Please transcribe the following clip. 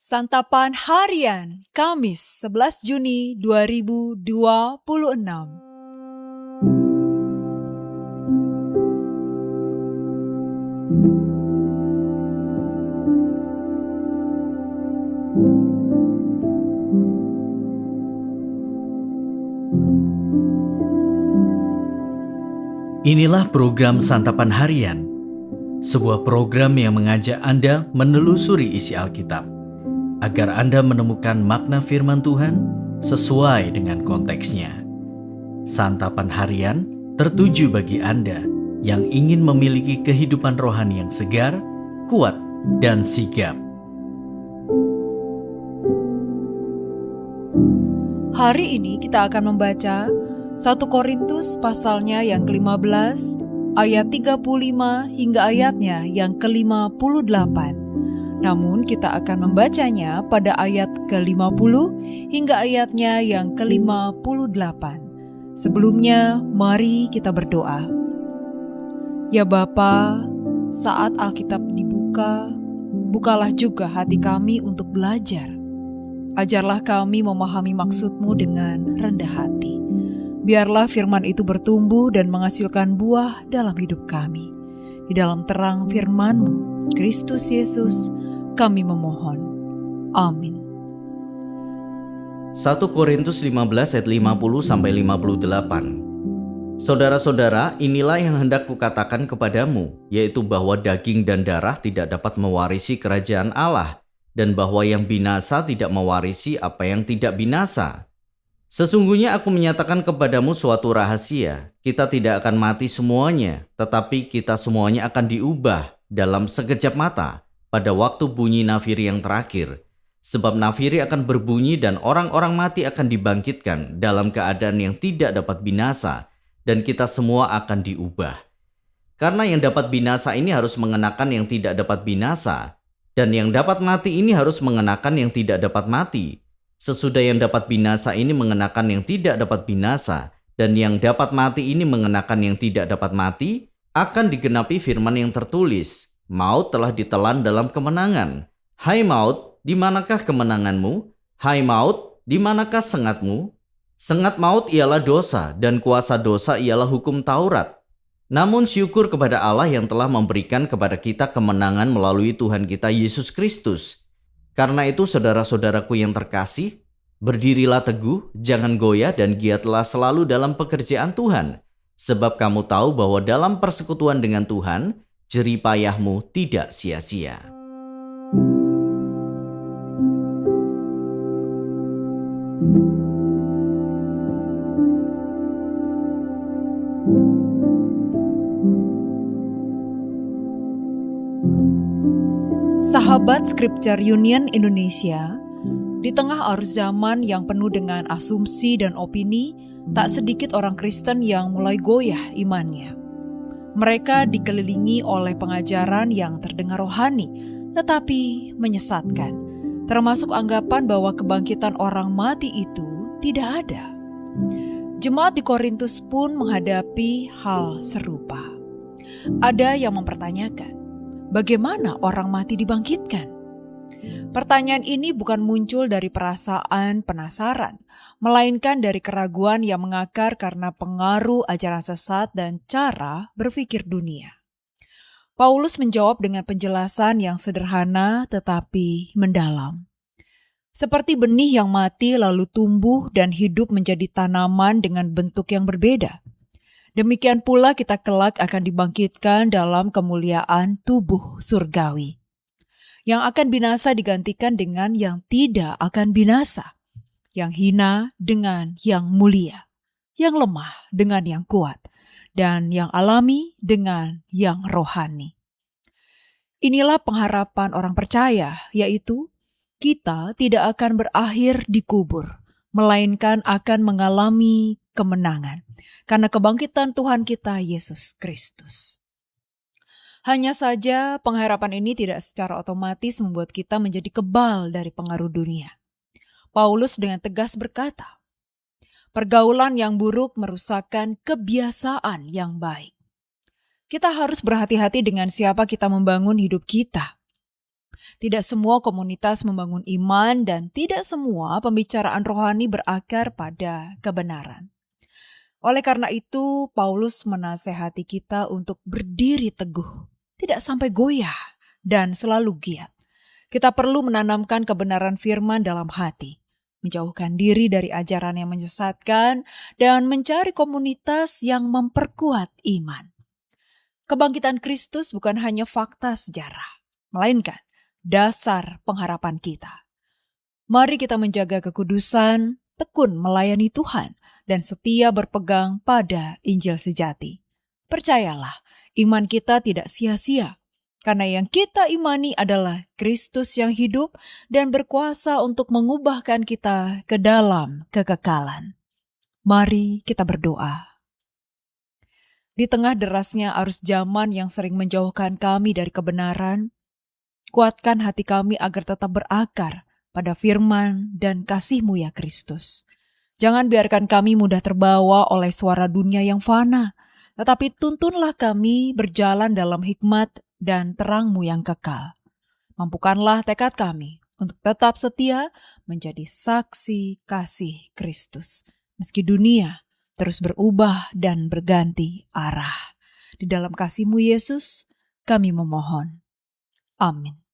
Santapan Harian, Kamis 11 Juni 2026. Inilah program Santapan Harian, sebuah program yang mengajak Anda menelusuri isi Alkitab, agar Anda menemukan makna firman Tuhan sesuai dengan konteksnya. Santapan Harian tertuju bagi Anda yang ingin memiliki kehidupan rohani yang segar, kuat, dan sigap. Hari ini kita akan membaca 1 Korintus pasalnya yang ke-15, ayat 35 hingga ayatnya yang ke-58. Namun kita akan membacanya pada ayat ke-50 hingga ayatnya yang ke-58. Sebelumnya, mari kita berdoa. Ya Bapa, saat Alkitab dibuka, bukalah juga hati kami untuk belajar. Ajarlah kami memahami maksud-Mu dengan rendah hati. Biarlah firman itu bertumbuh dan menghasilkan buah dalam hidup kami. Di dalam terang firman-Mu, Kristus Yesus, kami memohon. Amin. 1 Korintus 15 ayat 50-58. Saudara-saudara, inilah yang hendak kukatakan kepadamu, yaitu bahwa daging dan darah tidak dapat mewarisi kerajaan Allah, dan bahwa yang binasa tidak mewarisi apa yang tidak binasa. Sesungguhnya aku menyatakan kepadamu suatu rahasia, kita tidak akan mati semuanya, tetapi kita semuanya akan diubah dalam sekejap mata pada waktu bunyi nafiri yang terakhir. Sebab nafiri akan berbunyi dan orang-orang mati akan dibangkitkan dalam keadaan yang tidak dapat binasa, dan kita semua akan diubah. Karena yang dapat binasa ini harus mengenakan yang tidak dapat binasa, dan yang dapat mati ini harus mengenakan yang tidak dapat mati. Sesudah yang dapat binasa ini mengenakan yang tidak dapat binasa, dan yang dapat mati ini mengenakan yang tidak dapat mati, akan digenapi firman yang tertulis, maut telah ditelan dalam kemenangan. Hai maut, di manakah kemenanganmu? Hai maut, di manakah sengatmu? Sengat maut ialah dosa, dan kuasa dosa ialah hukum Taurat. Namun syukur kepada Allah yang telah memberikan kepada kita kemenangan melalui Tuhan kita Yesus Kristus. Karena itu saudara-saudaraku yang terkasih, berdirilah teguh, jangan goyah dan giatlah selalu dalam pekerjaan Tuhan. Sebab kamu tahu bahwa dalam persekutuan dengan Tuhan, jerih payahmu tidak sia-sia. Sahabat Scripture Union Indonesia, di tengah arus zaman yang penuh dengan asumsi dan opini, tak sedikit orang Kristen yang mulai goyah imannya. Mereka dikelilingi oleh pengajaran yang terdengar rohani, tetapi menyesatkan, termasuk anggapan bahwa kebangkitan orang mati itu tidak ada. Jemaat di Korintus pun menghadapi hal serupa. Ada yang mempertanyakan, bagaimana orang mati dibangkitkan? Pertanyaan ini bukan muncul dari perasaan penasaran, melainkan dari keraguan yang mengakar karena pengaruh ajaran sesat dan cara berpikir dunia. Paulus menjawab dengan penjelasan yang sederhana tetapi mendalam. Seperti benih yang mati lalu tumbuh dan hidup menjadi tanaman dengan bentuk yang berbeda. Demikian pula kita kelak akan dibangkitkan dalam kemuliaan tubuh surgawi. Yang akan binasa digantikan dengan yang tidak akan binasa. Yang hina dengan yang mulia. Yang lemah dengan yang kuat. Dan yang alami dengan yang rohani. Inilah pengharapan orang percaya, yaitu kita tidak akan berakhir di kubur, melainkan akan mengalami kemenangan karena kebangkitan Tuhan kita Yesus Kristus. Hanya saja pengharapan ini tidak secara otomatis membuat kita menjadi kebal dari pengaruh dunia. Paulus dengan tegas berkata, pergaulan yang buruk merusakkan kebiasaan yang baik. Kita harus berhati-hati dengan siapa kita membangun hidup kita. Tidak semua komunitas membangun iman dan tidak semua pembicaraan rohani berakar pada kebenaran. Oleh karena itu, Paulus menasehati kita untuk berdiri teguh, tidak sampai goyah, dan selalu giat. Kita perlu menanamkan kebenaran firman dalam hati, menjauhkan diri dari ajaran yang menyesatkan, dan mencari komunitas yang memperkuat iman. Kebangkitan Kristus bukan hanya fakta sejarah, melainkan dasar pengharapan kita. Mari kita menjaga kekudusan, tekun melayani Tuhan, dan setia berpegang pada Injil sejati. Percayalah, iman kita tidak sia-sia, karena yang kita imani adalah Kristus yang hidup dan berkuasa untuk mengubahkan kita ke dalam kekekalan. Mari kita berdoa. Di tengah derasnya arus zaman yang sering menjauhkan kami dari kebenaran, kuatkan hati kami agar tetap berakar pada firman dan kasih-Mu ya Kristus. Jangan biarkan kami mudah terbawa oleh suara dunia yang fana, tetapi tuntunlah kami berjalan dalam hikmat dan terang-Mu yang kekal. Mampukanlah tekad kami untuk tetap setia menjadi saksi kasih Kristus, meski dunia terus berubah dan berganti arah. Di dalam kasih-Mu Yesus, kami memohon. Amin.